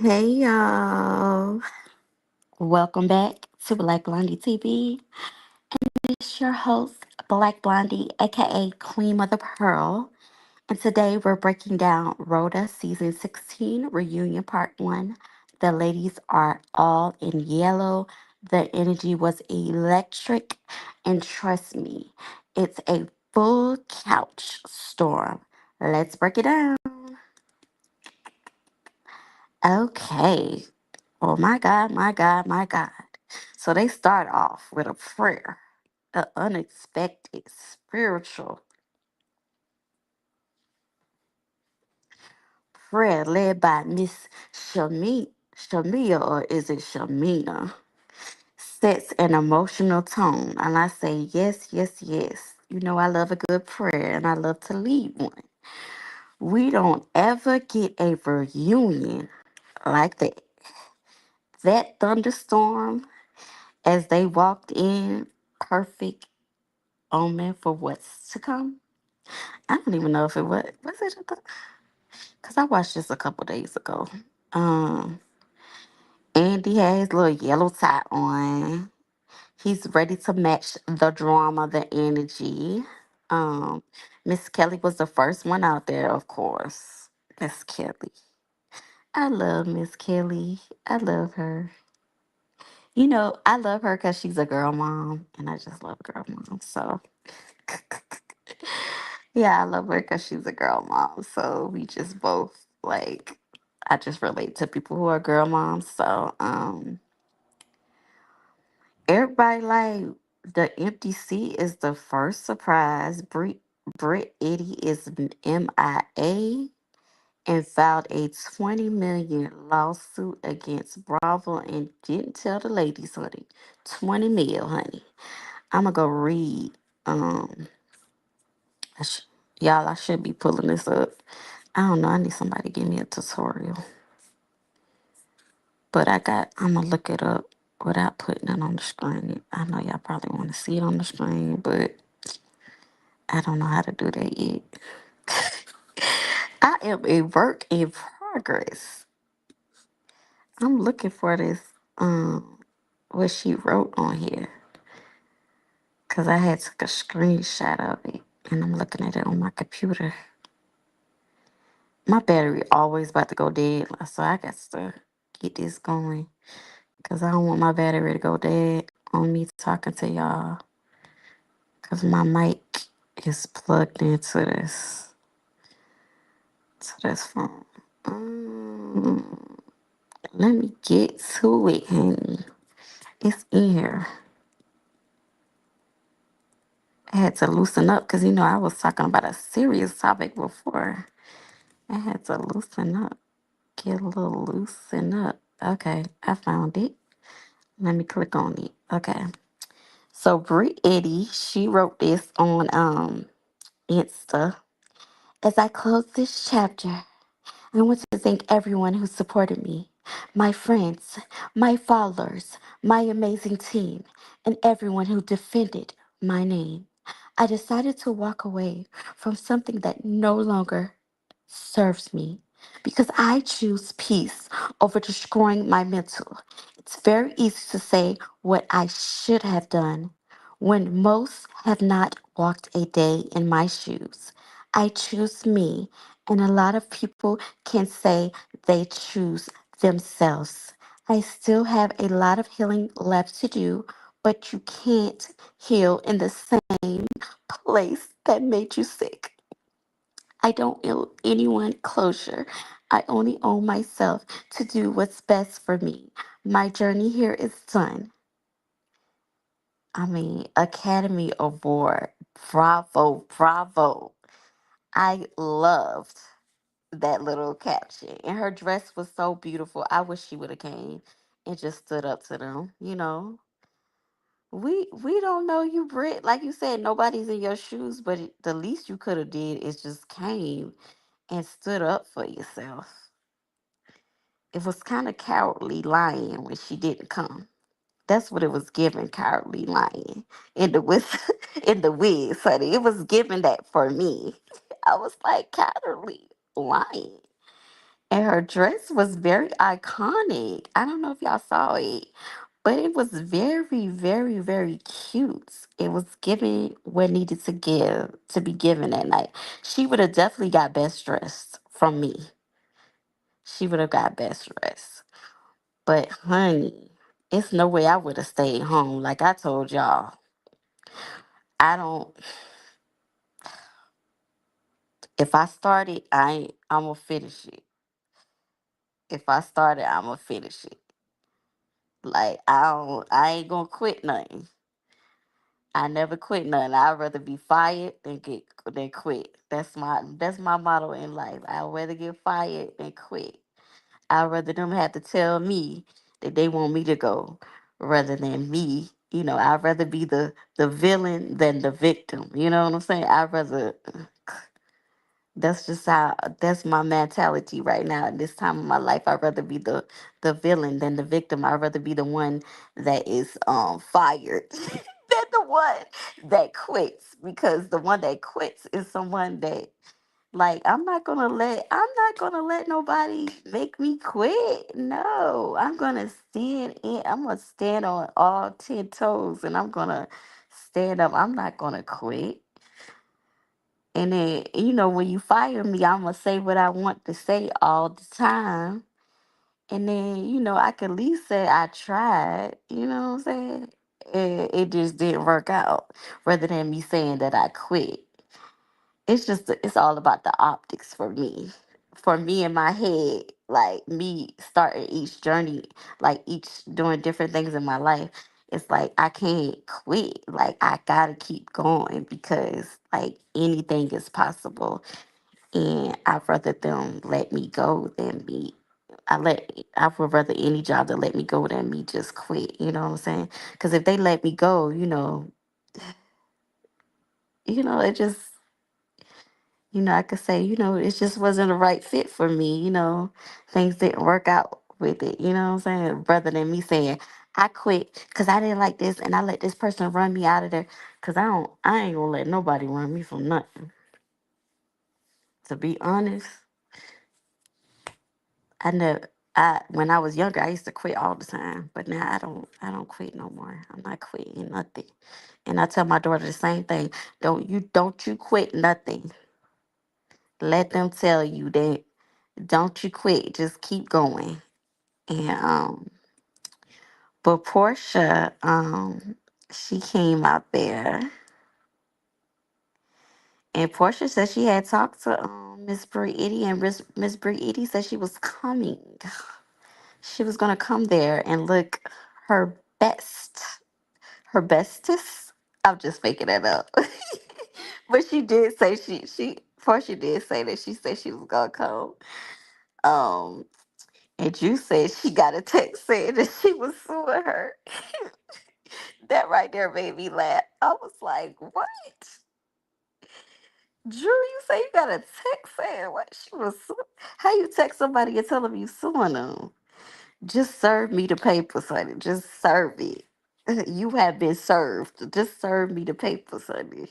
Hey y'all. Welcome back to Black Blondie TV. It's your host, Black Blondie, aka Queen of the Pearl. And today we're breaking down Rhoda Season 16 Reunion Part 1. The ladies are all in yellow. The energy was electric. And trust me, it's a full couch storm. Let's break it down. Okay. Oh my God, my God, my God. So they start off with a prayer, an unexpected spiritual prayer led by Miss Shamia, or is it Shamina? Sets an emotional tone. And I say, yes, yes, yes. You know, I love a good prayer and I love to lead one. We don't ever get a reunion like that. That thunderstorm as they walked in, perfect omen for what's to come. I don't even know if it was it because I watched this a couple days ago. Um, Andy had his little yellow tie on. He's ready to match the drama, the energy. Miss Kelly was the first one out there, of course. Miss Kelly. I love Miss Kelly. I love her. You know, I love her because she's a girl mom, and I just love girl moms. So yeah, I love her because she's a girl mom. So we just both like, I just relate to people who are girl moms. So everybody like the empty seat is the first surprise. Britt Eddie is MIA and filed a 20 million lawsuit against Bravo and didn't tell the ladies, honey. 20 mil, honey. I'm gonna go read. Um, I sh- y'all, I should be pulling this up. I don't know. I need somebody to give me a tutorial. But I'm going to look it up without putting it on the screen. I know y'all probably want to see it on the screen, but I don't know how to do that yet. I am a work in progress. I'm looking for this, what she wrote on here. Because I had took a screenshot of it and I'm looking at it on my computer. My battery always about to go dead, so I got to get this going. Cause I don't want my battery to go dead on me talking to y'all. Cause my mic is plugged into this phone. Um, Let me get to it, honey. It's in here. I had to loosen up because you know I was talking about a serious topic before. I had to loosen up, get a little loosen up. Okay, I found it. Let me click on it. Okay. So Brie Eddie, she wrote this on Insta. As I close this chapter, I want to thank everyone who supported me, my friends, my followers, my amazing team, and everyone who defended my name. I decided to walk away from something that no longer serves me because I choose peace over destroying my mental. It's very easy to say what I should have done when most have not walked a day in my shoes. I choose me, and a lot of people can say they choose themselves. I still have a lot of healing left to do, but you can't heal in the same place that made you sick. I don't owe anyone closure. I only owe myself to do what's best for me. My journey here is done. I mean, Academy Award. Bravo, bravo. I loved that little caption. And her dress was so beautiful. I wish she would have came and just stood up to them, you know. We don't know you, Britt. Like you said, nobody's in your shoes, but the least you could have did is just came and stood up for yourself. It was kind of cowardly lying when she didn't come. That's what it was giving, cowardly lying in the in the wigs, honey. It was giving that for me. I was like cowardly lying. And her dress was very iconic. I don't know if y'all saw it, but it was very, very, very cute. It was giving what needed to be given that night. She would have definitely got best dressed from me. She would have got best dressed. But honey, it's no way I would have stayed home. Like I told y'all, I don't. If I started, I'm gonna finish it. If I started, I'm gonna finish it. Like I don't. I ain't gonna quit nothing. I never quit nothing. I'd rather be fired than quit. That's my motto in life. I'd rather get fired than quit. I'd rather them have to tell me that they want me to go rather than me. I'd rather be the villain than the victim. You know what I'm saying? I'd rather that's my mentality right now at this time of my life. I'd rather be the villain than the victim. I'd rather be the one that is fired than the one that quits, because the one that quits is someone that, like, I'm not gonna let nobody make me quit. No, I'm gonna stand on all 10 toes, and I'm gonna stand up. I'm not gonna quit. And then, when you fire me, I'm going to say what I want to say all the time. And then, I can at least say I tried. You know what I'm saying? It just didn't work out. Rather than me saying that I quit. It's all about the optics for me. For me in my head, like me starting each journey, like each doing different things in my life, it's like I can't quit. Like I gotta keep going because like anything is possible. And I'd rather them let me go than me. I would rather any job to let me go than me just quit. You know what I'm saying? Because if they let me go, it just, I could say, it just wasn't the right fit for me. Things didn't work out with it. You know what I'm saying? Rather than me saying, I quit because I didn't like this and I let this person run me out of there. Because I ain't gonna let nobody run me from nothing. To be honest, I know when I was younger, I used to quit all the time. But now I don't quit no more. I'm not quitting nothing. And I tell my daughter the same thing. Don't you quit nothing. Let them tell you that. Don't you quit. Just keep going. And but Portia, she came out there, and Portia said she had talked to Miss Bree, and Miss Bree said she was coming. She was gonna come there and look her best, her bestest. I'm just making that up, but she did say she Portia did say that she said she was gonna come. Um, and you said she got a text saying that she was suing her. That right there made me laugh. I was like, what? Drew, you say you got a text saying what she was how you text somebody and tell them you suing them? Just serve me the papers, honey. Just serve it. You have been served. Just serve me the papers, honey.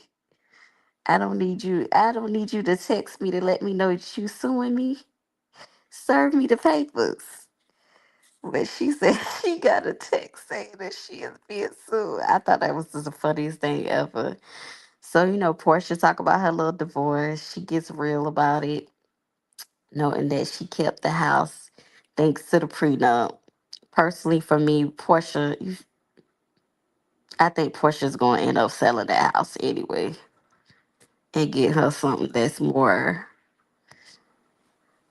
I don't need you to text me to let me know that you suing me. Serve me the papers. But she said she got a text saying that she is being sued. I thought that was just the funniest thing ever. So, Portia talk about her little divorce. She gets real about it, noting that she kept the house thanks to the prenup. Personally, for me, I think Portia's going to end up selling the house anyway and get her something that's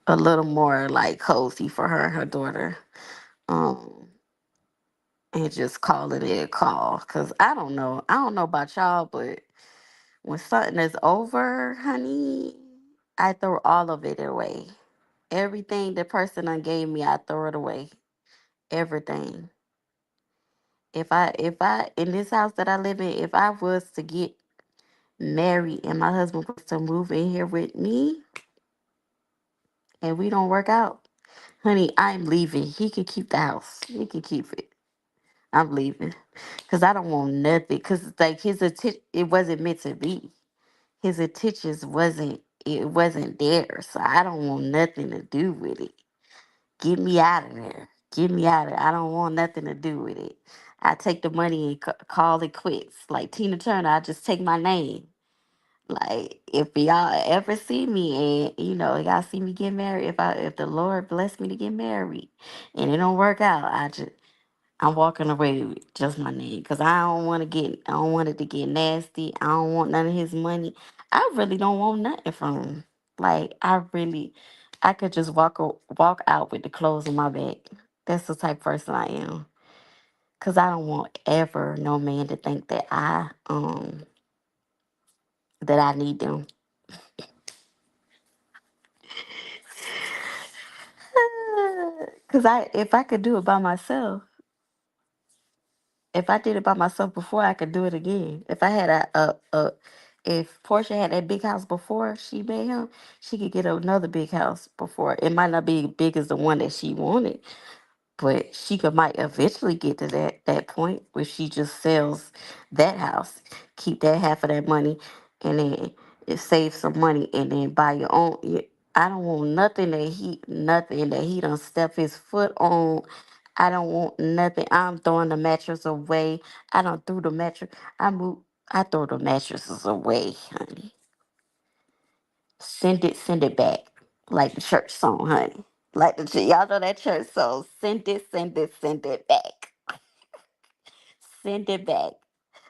a little more like cozy for her and her daughter. Um, and just calling it a call. Cause I don't know about y'all, but when something is over, honey, I throw all of it away. Everything the person done gave me, I throw it away. Everything. If I in this house that I live in, if I was to get married and my husband was to move in here with me and we don't work out, honey, I'm leaving. He can keep the house. He can keep it. I'm leaving. Cause I don't want nothing. Cause like it wasn't meant to be. His intentions wasn't there. So I don't want nothing to do with it. Get me out of there. Get me out of there. I don't want nothing to do with it. I take the money and call it quits. Like Tina Turner, I just take my name. Like if y'all ever see me and y'all see me get married, if the Lord bless me to get married and it don't work out, I'm walking away with just my name because I don't want it to get nasty. I don't want none of his money. I really don't want nothing from him. Like I could just walk out with the clothes on my back. That's the type of person I am. Cause I don't want ever no man to think that I need them. Cause if I could do it by myself, if I did it by myself before, I could do it again. If I had if Portia had that big house before she met him, she could get another big house before. It might not be big as the one that she wanted, but she could might eventually get to that point where she just sells that house, keep that half of that money, and then it save some money, and then buy your own. I don't want nothing that he done step his foot on. I don't want nothing. I'm throwing the mattress away. I don't threw the mattress. I move. I throw the mattresses away, honey. Send it back, like the church song, honey. Like y'all know that church song. Send it back. Send it back.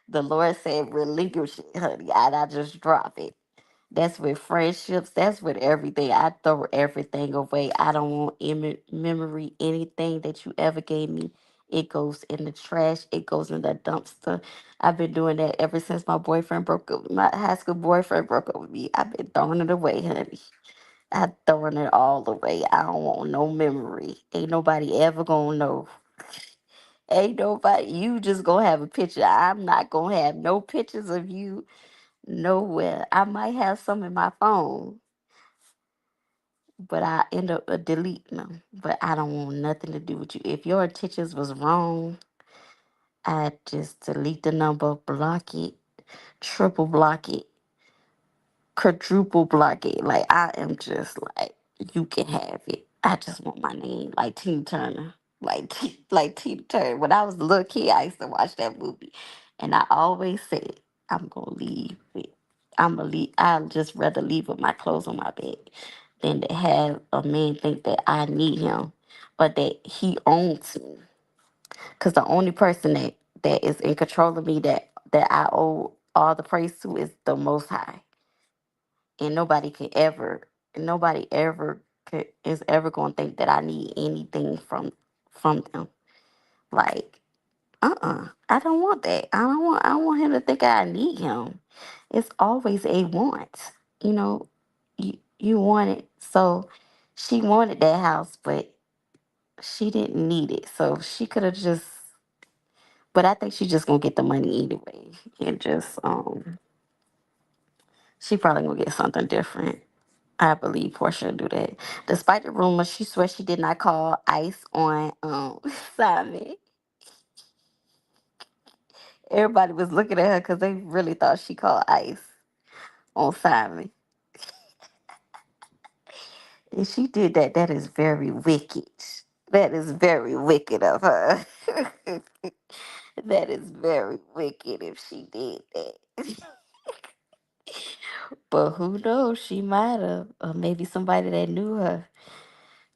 The Lord said, relinquish it, honey, and I just drop it. That's with friendships. That's with everything. I throw everything away. I don't want memory anything that you ever gave me. It goes in the trash. It goes in the dumpster. I've been doing that ever since my boyfriend broke up. My high school boyfriend broke up with me. I've been throwing it away, honey. I'm throwing it all away. I don't want no memory. Ain't nobody ever gonna know. Ain't nobody. You just gonna have a picture. I'm not gonna have no pictures of you nowhere. I might have some in my phone, but I end up deleting them. But I don't want nothing to do with you. If your intentions was wrong, I just delete the number, block it, triple block it, quadruple block it. Like I am just like, you can have it. I just want my name, like Tina Turner, like Tina Turner. When I was a little kid, I used to watch that movie, and I always said, I'm gonna leave with, I'm gonna leave. I'd just rather leave with my clothes on my bed than to have a man think that I need him, but that he owns me. Cause the only person that is in control of me that I owe all the praise to is the Most High, and nobody ever is ever gonna think that I need anything from them. Like, I don't want that. I don't want him to think I need him. It's always a want. You know, you want it. So she wanted that house, but she didn't need it. So she could have just, but I think she's just gonna get the money anyway, and just she probably gonna get something different. I believe Portia do that. Despite the rumors, she swears she did not call ICE on Simon. Everybody was looking at her because they really thought she called ICE on Simon. And she did that. That is very wicked. That is very wicked of her. That is very wicked if she did that. But who knows? She might have. Or maybe somebody that knew her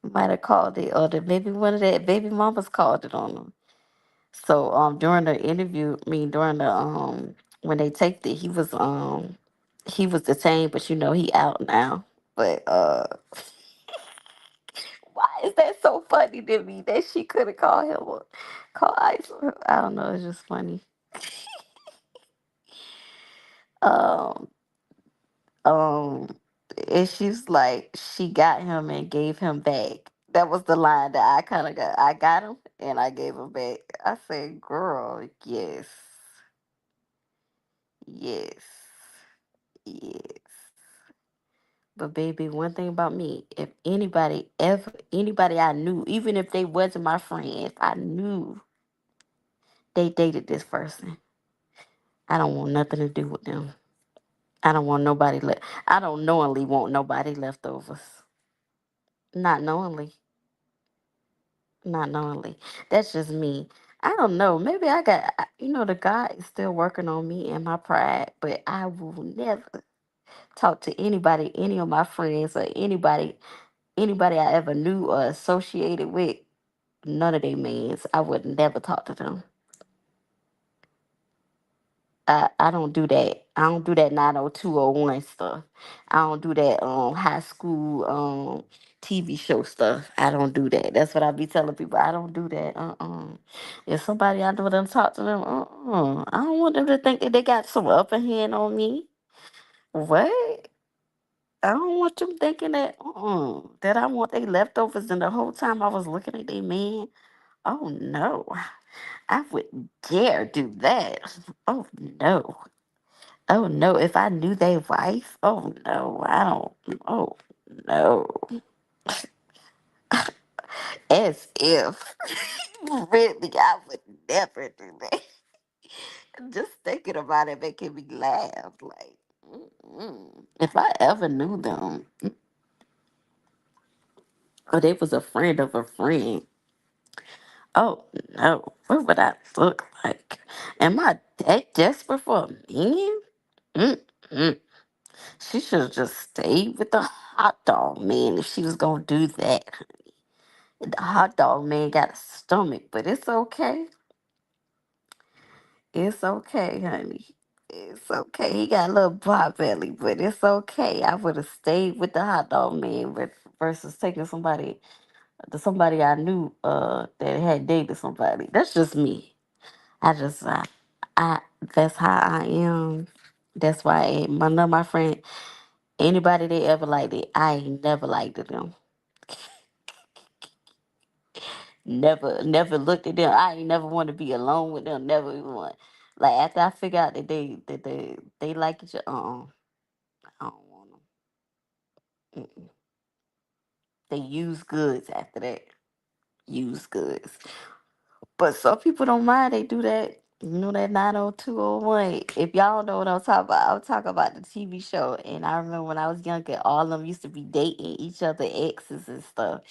might have called it. Or maybe one of that baby mamas called it on them. So during the interview, I mean during the when they taped it, he was detained, but he out now. But why is that so funny to me that she could have called him or call ICE? I don't know, it's just funny. Um um and she's like she got him and gave him back. That was the line that I kind of got. I got him and I gave him back. I said, girl, yes. Yes. Yes. But baby, one thing about me, if anybody I knew, even if they wasn't my friend, if I knew they dated this person, I don't want nothing to do with them. I don't want nobody left. I don't knowingly want nobody leftovers. Not knowingly. Not knowingly. That's just me. I don't know. Maybe the God is still working on me and my pride, but I will never talk to anybody, any of my friends or anybody I ever knew or associated with. None of their mans. I would never talk to them. I don't do that. I don't do that 90201 stuff. I don't do that high school TV show stuff. I don't do that. That's what I be telling people. I don't do that. If somebody I know them talk to them, I don't want them to think that they got some upper hand on me. What? I don't want them thinking that I want they leftovers and the whole time I was looking at their man. Oh no. I would dare do that. Oh no. Oh no, if I knew their wife, oh no, I don't. Oh no, as if really, I would never do that. Just thinking about it making me laugh. Like, if I ever knew them, or they was a friend of a friend, oh no, what would I look like? Am I that desperate for a man? Mm-mm. She should have just stayed with the hot dog man if she was gonna do that. The hot dog man got a stomach, but it's okay. It's okay, honey. It's okay. He got a little pot belly, but it's okay. I would have stayed with the hot dog man versus taking somebody I knew that had dated somebody. That's just me. I just I that's how I am. That's why none of my friend anybody they ever liked it, I ain't never liked them. Never looked at them. I ain't never want to be alone with them. Never even want. Like after I figure out that they like each other, I don't want them. They use goods after that. Use goods. But some people don't mind. They do that. You know that 90201. If y'all know what I'm talking about, I'm talking about the TV show. And I remember when I was younger, all of them used to be dating each other exes and stuff.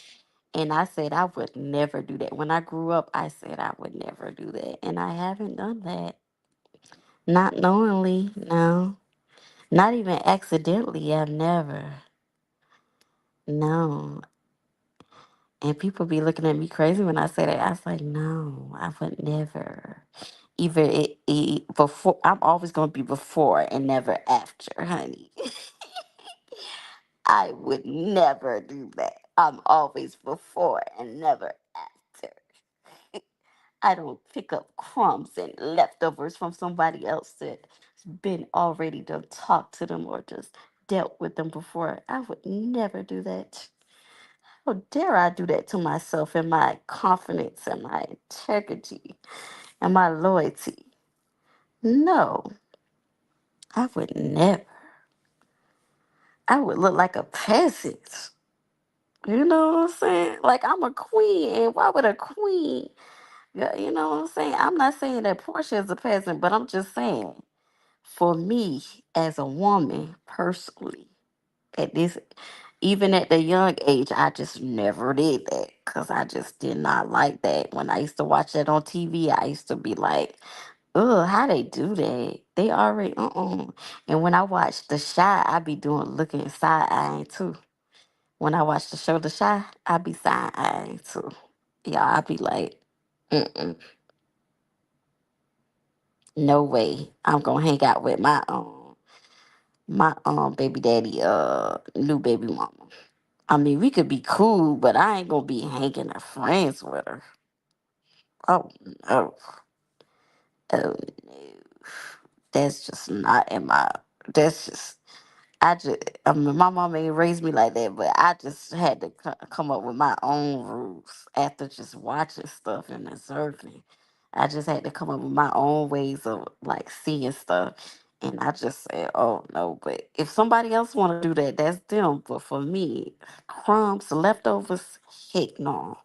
And I said I would never do that. When I grew up, I said I would never do that. And I haven't done that. Not knowingly, no. Not even accidentally, I've never. No. And people be looking at me crazy when I say that. I was like, no, I would never. Either before, I'm always going to be before and never after, honey. I would never do that. I'm always before and never after. I don't pick up crumbs and leftovers from somebody else that's been already done talked to them or just dealt with them before. I would never do that. How dare I do that to myself and my confidence and my integrity and my loyalty? No, I would never. I would look like a peasant. You know what I'm saying? Like I'm a queen, and why would a queen? Yeah, you know what I'm saying? I'm not saying that Portia is a peasant, but I'm just saying for me as a woman personally, at this, even at the young age, I just never did that because I just did not like that. When I used to watch that on TV, I used to be like, "Ugh, how they do that? They already And when I watch The Shy, I be doing looking side eyeing too. When I watch the show The Shy, I be side eyeing too. Yeah, I be like, mm-mm, no way. I'm gonna hang out with my baby daddy new baby mama. I mean, we could be cool, but I ain't gonna be hanging out friends with her. Oh no, oh no, that's just not in my. That's just I mean, my mom ain't raised me like that, but I just had to come up with my own rules after just watching stuff and observing. I just had to come up with my own ways of like seeing stuff. And I just said, oh no, but if somebody else want to do that, that's them. But for me, crumbs, leftovers, heck no.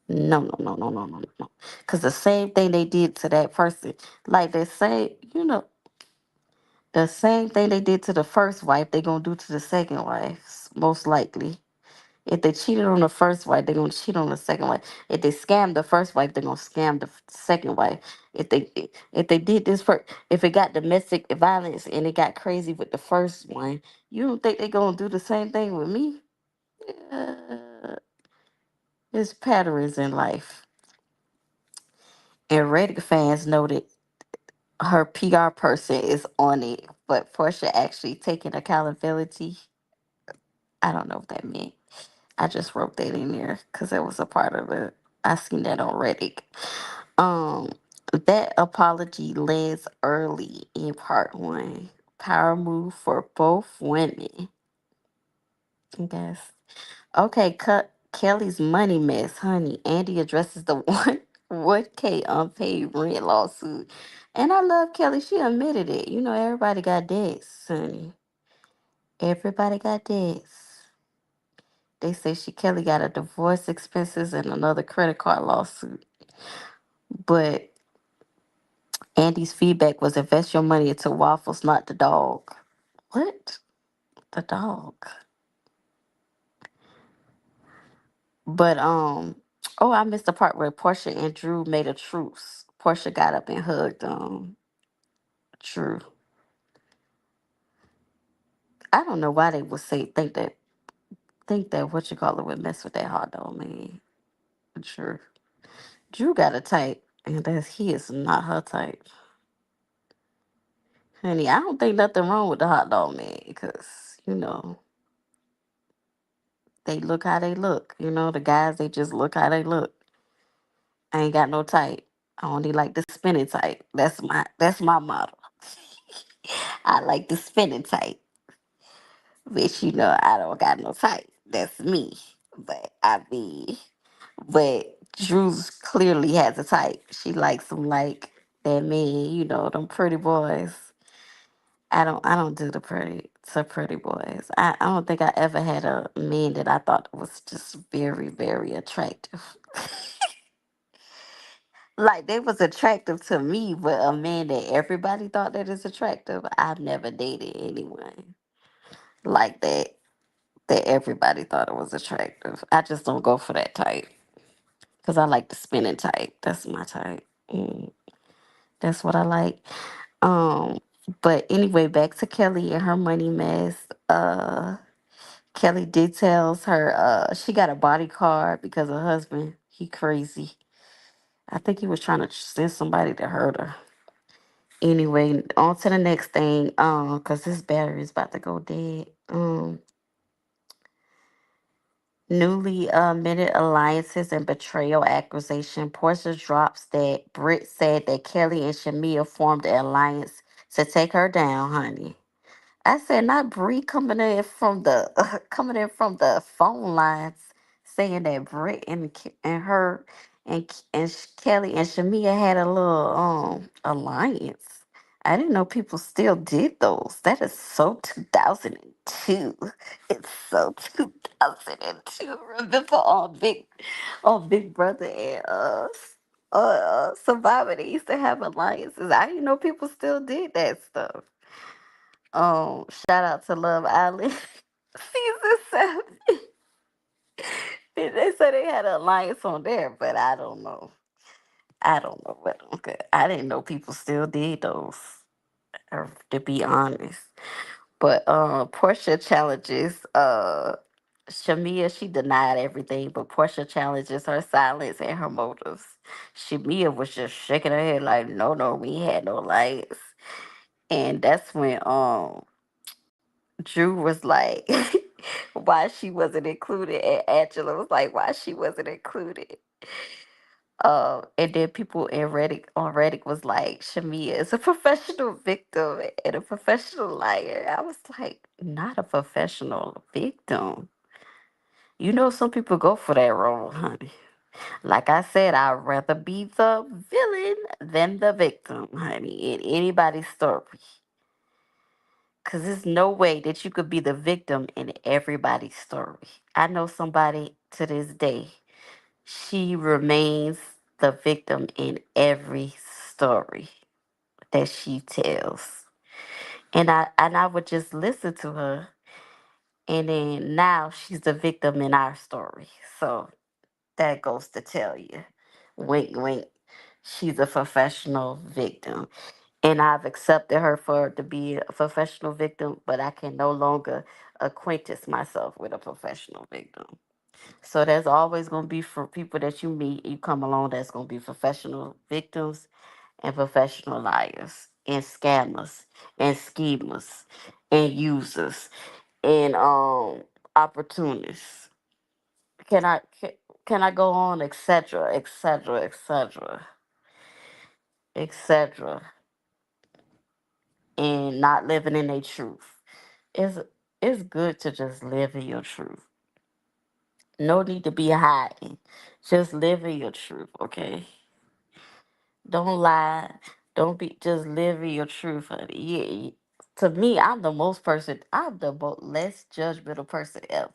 No, no, no, no, no, no, no. Because the same thing they did to that person, like they say, the same thing they did to the first wife, they gonna do to the second wife, most likely. If they cheated on the first wife, they're gonna cheat on the second wife. If they scammed the first wife, they're gonna scam the second wife. If they if they did this first, if it got domestic violence and it got crazy with the first one, you don't think they're gonna do the same thing with me? Uh, there's patterns in life. And Reddit fans noted her PR person is on it, but Portia actually taking accountability. I don't know what that meant. I just wrote that in there because it was a part of it. I seen that on Reddit. Um, that apology lands early in part one. Power move for both women. I guess. Okay, cut Kelly's money mess, honey. Andy addresses the 1K unpaid rent lawsuit. And I love Kelly. She admitted it. You know, everybody got debts, honey. Everybody got debts. They say Kelly got a divorce expenses and another credit card lawsuit. But Andy's feedback was invest your money into waffles, not the dog. What? The dog. But oh, I missed the part where Portia and Drew made a truce. Portia got up and hugged Drew. I don't know why they would say think that what you call it would mess with that hot dog man. Drew. Drew got a type, and that's he is not her type. Honey, I don't think nothing wrong with the hot dog man, because, they look how they look. The guys, they just look how they look. I ain't got no type. I only like the spinning type. That's my model. I like the spinning type. But I don't got no type. That's me. But but Drew's clearly has a type. She likes them like that man, them pretty boys. I don't do the pretty boys. I don't think I ever had a man that I thought was just very, very attractive. Like they was attractive to me, but a man that everybody thought that is attractive, I've never dated anyone like that everybody thought it was attractive. I just don't go for that type because I like the spinning type. That's my type. That's what I like. Um, but anyway, back to Kelly and her money mess. Kelly details her. She got a body card because her husband he crazy. I think he was trying to send somebody to hurt her. Anyway, on to the next thing. Cause this battery is about to go dead. Newly minted alliances and betrayal accusation. Portia drops that Britt said that Kelly and Shamia formed an alliance to take her down, honey. I said not Bree coming in from the coming in from the phone lines saying that Britt and her and Kelly and Shamia had a little alliance. I didn't know people still did those. That is so 2002. It's so 2002. Remember on Big Brother and Survivor, they used to have alliances. I didn't know people still did that stuff. Shout out to Love Island season 7. They said they had an alliance on there, but I don't know. I don't know what. Okay, I didn't know people still did those. To be honest, but Portia challenges Shamia. She denied everything, but Portia challenges her silence and her motives. Shamia was just shaking her head like, no, no, we had no lights, and that's when Drew was like, why she wasn't included, and Angela was like, why she wasn't included. And then people in Reddit on Reddit was like, Shamia is a professional victim and a professional liar. I was like, not a professional victim. Some people go for that role, honey. Like I said, I'd rather be the villain than the victim, honey, in anybody's story. Because there's no way that you could be the victim in everybody's story. I know somebody to this day, she remains the victim in every story that she tells. And I would just listen to her And then now she's the victim in our story. So that goes to tell you, wink, wink, she's a professional victim. And I've accepted her for to be a professional victim, but I can no longer acquaintance myself with a professional victim. So there's always going to be for people that you meet, you come along, that's going to be professional victims and professional liars and scammers and schemers and users and opportunists. Can I can, can I go on, etc., etc., etc., etc., and not living in their truth? It's it's good to just live in your truth. No need to be hiding. Just live in your truth, okay? Don't lie. Don't be. Just live in your truth, honey. To me, I'm the most less judgmental person ever.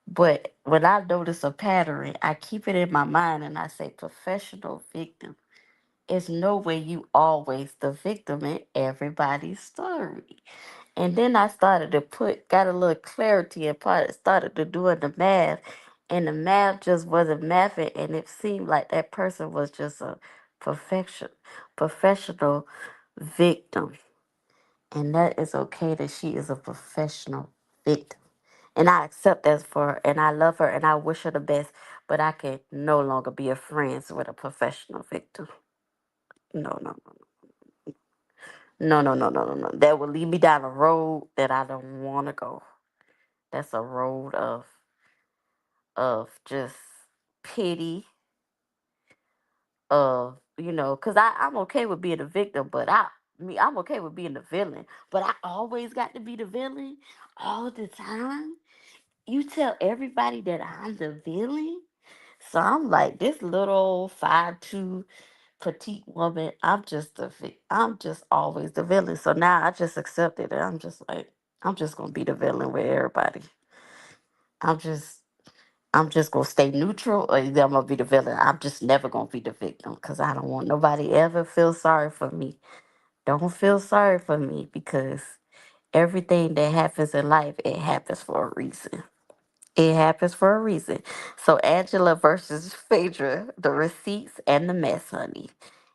But when I notice a pattern, I keep it in my mind and I say, professional victim. It's no way you always the victim in everybody's story. And then I started to got a little clarity and started to doing the math. And the math just wasn't mathing. And it seemed like that person was just a perfection, professional victim. And that is okay that she is a professional victim. And I accept that for her, and I love her, and I wish her the best. But I can no longer be a friends with a professional victim. No, no, no, no, no, no, no, no. That will lead me down a road that I don't want to go. That's a road of just pity, of because I'm okay with being a victim, but I'm okay with being the villain, but I always got to be the villain all the time. You tell everybody that I'm the villain. So I'm like this little old 5'2" petite woman. I'm just always the villain. So now I just accepted it. I'm just like, I'm just gonna be the villain with everybody. I'm just I'm just gonna stay neutral, or either I'm gonna be the villain. I'm just never gonna be the victim because I don't want nobody ever feel sorry for me. Don't feel sorry for me because everything that happens in life, it happens for a reason. It happens for a reason. So Angela versus Phaedra, the receipts and the mess, honey.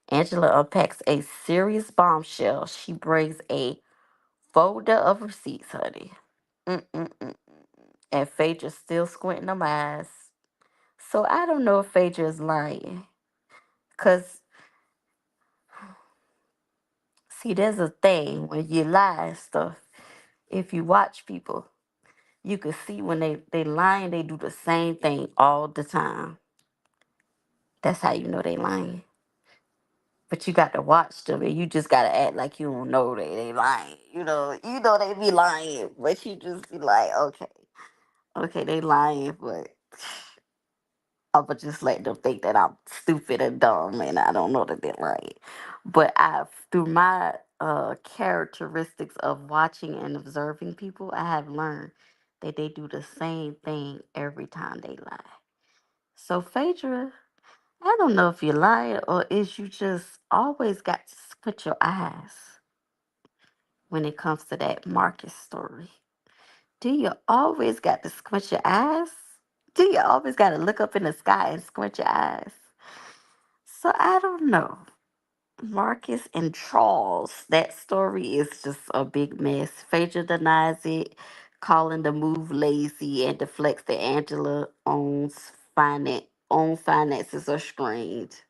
Angela unpacks a serious bombshell. She brings a folder of receipts, honey. Mm-mm-mm. And Phaedra's still squinting them eyes. So I don't know if Phaedra is lying. Because, see, there's a thing when you lie and stuff. If you watch people, you can see when they lying, they do the same thing all the time. That's how you know they lying. But you got to watch them, and you just got to act like you don't know they lying. You know they be lying, but you just be like, okay, they lying, but I'ma just let them think that I'm stupid and dumb and I don't know that they're lying. But through my characteristics of watching and observing people, I have learned that they do the same thing every time they lie. So Phaedra, I don't know if you're lying or is you just always got to squint your eyes when it comes to that Marcus story. Do you always got to squint your eyes? Do you always got to look up in the sky and squint your eyes? So I don't know. Marcus and Charles, that story is just a big mess. Phaedra denies it, calling the move lazy and deflects that Angela own finances are strained.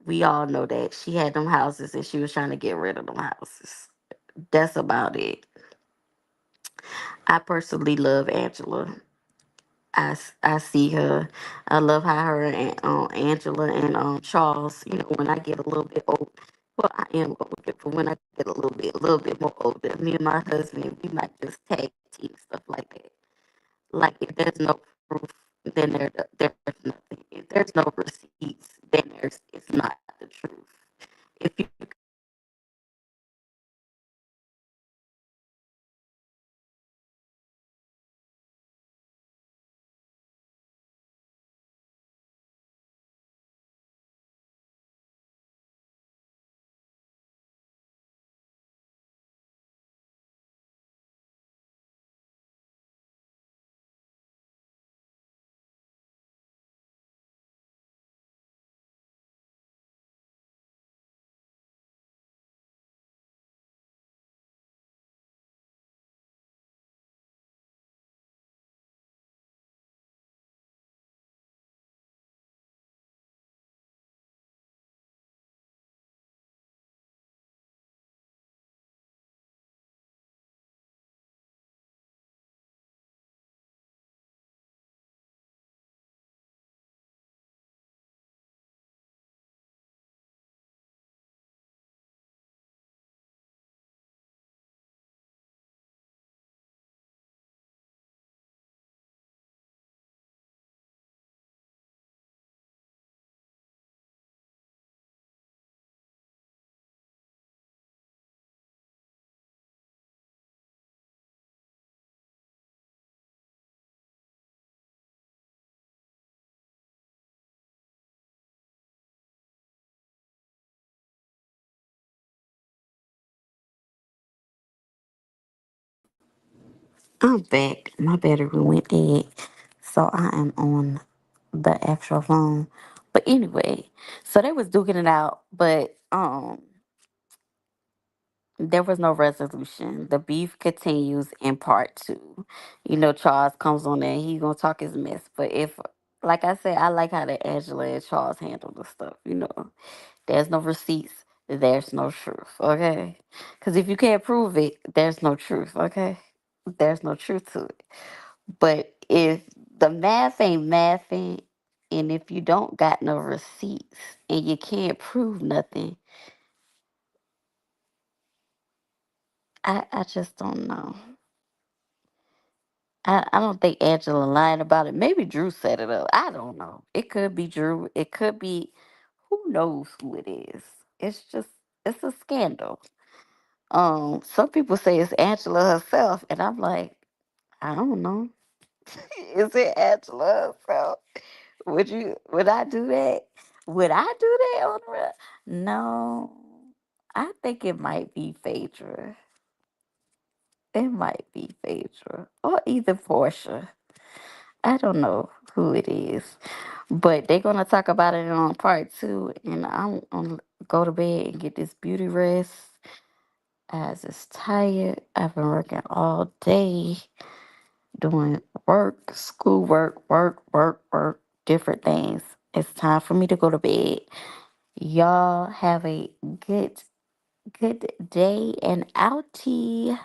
We all know that. She had them houses and she was trying to get rid of them houses. That's about it. I personally love Angela. I see her. I love how her and Angela and Charles. When I get a little bit old, well, I am older, but when I get a little bit more older, me and my husband, we might just tag team stuff like that. Like if there's no proof, then there's nothing. If there's no receipts, then it's not the truth. If you I'm back. My battery went dead. So I am on the actual phone. But anyway, so they was duking it out, but there was no resolution. The beef continues in part two. You know, Charles comes on there and he gonna talk his mess. But if, like I said, I like how the Angela and Charles handle the stuff. You know, there's no receipts. There's no truth. Okay, because if you can't prove it, there's no truth. Okay, there's no truth to it. But if the math ain't mathing, and if you don't got no receipts and you can't prove nothing, I just don't know. I don't think Angela lied about it. Maybe Drew set it up. I don't know. It could be Drew. It could be who knows who it is. It's just it's a scandal. Some people say it's Angela herself, and I'm like, I don't know. Is it Angela herself? Would I do that? Would I do that on the real? No. I think it might be Phaedra. It might be Phaedra. Or either Portia. I don't know who it is. But they're gonna talk about it on part two, and I'm gonna go to bed and get this beauty rest. As it's tired, I've been working all day, doing work, schoolwork, work, different things. It's time for me to go to bed. Y'all have a good day and outie.